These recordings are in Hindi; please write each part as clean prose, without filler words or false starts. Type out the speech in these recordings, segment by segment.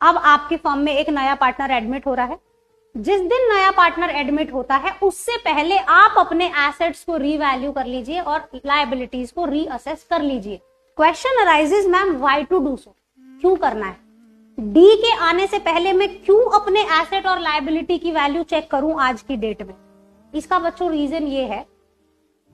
अब आपकी फर्म में एक नया पार्टनर एडमिट हो रहा है। जिस दिन नया पार्टनर एडमिट होता है उससे पहले आप अपने एसेट्स को रीवैल्यू कर लीजिए और लायबिलिटीज को रीअसेस कर लीजिए। Question arises ma'am why to do so, क्यों करना है? डी के आने से पहले मैं क्यों अपने एसेट और लायबिलिटी की वैल्यू चेक करूं आज की डेट में? इसका बच्चों रीजन ये है,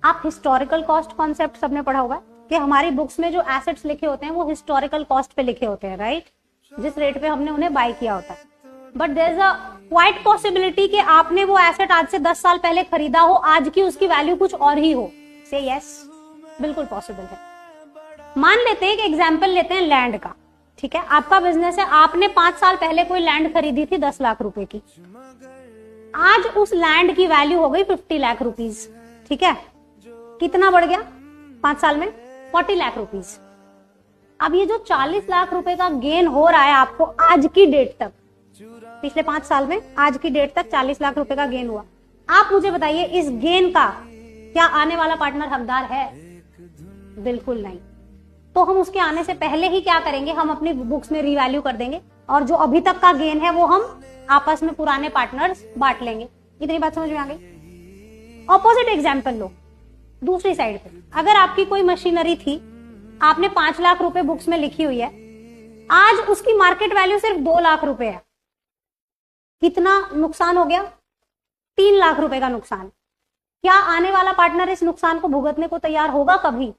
आप हिस्टोरिकल कॉस्ट कॉन्सेप्ट सबने पढ़ा होगा कि हमारी बुक्स में जो एसेट्स लिखे होते हैं वो हिस्टोरिकल कॉस्ट पे लिखे होते हैं, राइट? जिस रेट पे हमने उन्हें बाय किया होता है। But there is a quite possibility कि आपने वो एसेट आज से 10 साल पहले खरीदा हो, आज की उसकी वैल्यू कुछ और ही हो। से यस, बिल्कुल पॉसिबल है। मान लेते हैं, एक एग्जांपल लेते हैं लैंड का, ठीक है? आपका बिजनेस है, आपने 5 साल पहले कोई लैंड खरीदी थी 10 लाख रुपए की, आज उस लैंड की वैल्यू हो गई 50 लाख रुपीज, ठीक है? कितना बढ़ गया 5 साल में? 40 लाख रुपीज। अब ये जो 40 लाख रुपए का गेन हो रहा है आपको आज की डेट तक, पिछले 5 साल में आज की डेट तक 40 लाख रुपए का गेन हुआ, आप मुझे बताइए इस गेन का क्या आने वाला पार्टनर हकदार है? बिल्कुल नहीं। तो हम उसके आने से पहले ही क्या करेंगे, हम अपनी बुक्स में रीवैल्यू कर देंगे और जो अभी तक का गेन है वो हम आपस में पुराने पार्टनर्स बांट लेंगे। इतनी बात समझ में आ गई? ऑपोजिट एग्जाम्पल लो, दूसरी साइड पे अगर आपकी कोई मशीनरी थी, आपने 5 लाख रुपए बुक्स में लिखी हुई है, आज उसकी मार्केट वैल्यू सिर्फ 2 लाख रुपए है, कितना नुकसान हो गया? 3 लाख रुपए का नुकसान। क्या आने वाला पार्टनर इस नुकसान को भुगतने को तैयार होगा? कभी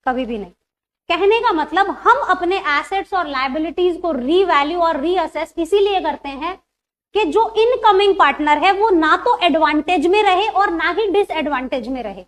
कभी भी नहीं। कहने का मतलब हम अपने एसेट्स और लायबिलिटीज को रीवैल्यू और रीअसेस इसीलिए करते हैं कि जो इनकमिंग पार्टनर है वो ना तो एडवांटेज में रहे और ना ही डिसएडवांटेज में रहे।